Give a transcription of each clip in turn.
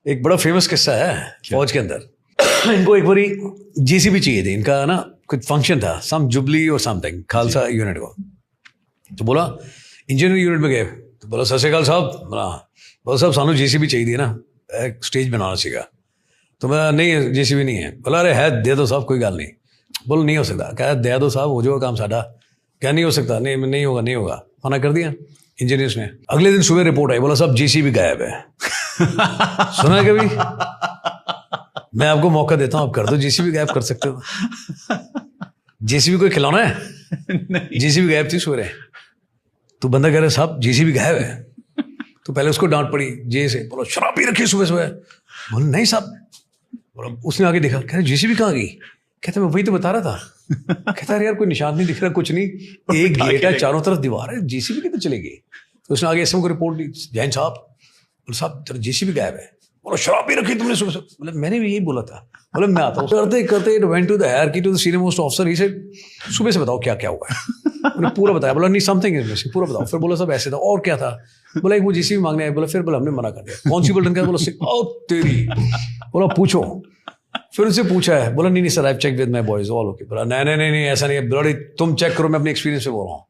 एक बड़ा फेमस किस्सा है फौज के अंदर। इनको एक बारी जेसीबी चाहिए थी, इनका ना कुछ फंक्शन था, सम जुबली और समथिंग, खालसा यूनिट को। तो बोला इंजीनियर यूनिट में गए, तो बोला सत श्री अकाल साहब, बोला साहब सानू जेसीबी चाहिए थी ना, एक स्टेज बनाना सीखा। तो मैं नहीं जेसीबी नहीं है। बोला अरे है दे दो साहब, कोई गल नहीं। बोलो नहीं हो सकता। क्या दे दो साहब, हो जाएगा काम साडा। क्या नहीं हो सकता? नहीं होगा, नहीं होगा, मना कर दिया इंजीनियर्स ने। अगले दिन सुबह रिपोर्ट आई, बोला साहब जेसीबी गायब है। सुना है कभी? मैं आपको मौका देता हूँ, आप कर दो, जेसीबी गायब कर सकते हो। जेसीबी कोई खिलौना है? जेसीबी गायब थी सुबह। तो बंदा कह रहा है साहब जेसीबी गायब है। तो पहले उसको डांट पड़ी जे से, बोलो शराब पी रखी सुबह सुबह। बोलो नहीं साहब। बोलो उसने आगे देखा, कह रहे जेसीबी कहाँ गई? कहते मैं वही तो बता रहा था। कहता यार कोई निशान नहीं दिख रहा, कुछ नहीं, एक गेट है, चारों तरफ दीवार है, जेसीबी कितने चलेगी? तो उसने आगे एसएम को रिपोर्ट दी, जैन साहब, बोले साहब तेरा जेसीबी गायब है। बोलो शराब पी रखी तुमने सुबह से। बोले मैंने भी यही बोला था। बोले मैं आता हूँ। करते करते went to the hierarchy, to the senior most officer. ही से सुबह से बताओ क्या क्या हुआ है। उन्होंने पूरा बताया। बोला नहीं समथिंग इज मिसिंग, पूरा बताओ। फिर बोला सब ऐसे था, और क्या था? बोला एक वो जेसीबी मांगने आए। बोला फिर बोला हमने मना कर दिया। कौन सी बिल्डिंग का? बोला ओ तेरी। बोला पूछो। फिर उनसे पूछा है। बोला नहीं sir I check with my boys all okay. बोला नहीं ऐसा नहीं है, बोला तुम चेक करो, मैं अपने एक्सपीरियंस से बोल रहा हूँ।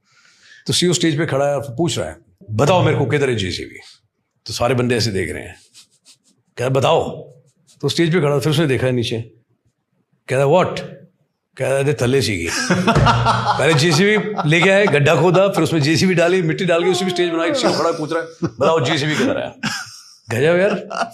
तो सीओ स्टेज पे खड़ा है, पूछ रहा है बताओ मेरे को किधर है जेसीबी। तो सारे बंदे ऐसे देख रहे हैं, कह बताओ। तो स्टेज पे खड़ा, फिर उसने देखा है नीचे, कह रहा व्हाट? कह रहा थल्ले सीगी। पहले जेसीबी लेके आए, गड्ढा खोदा, फिर उसमें जेसीबी डाली, मिट्टी डाल के उसमें स्टेज बनाई, खड़ा पूछ रहा है बताओ जेसीबी किधर है। गजब यार।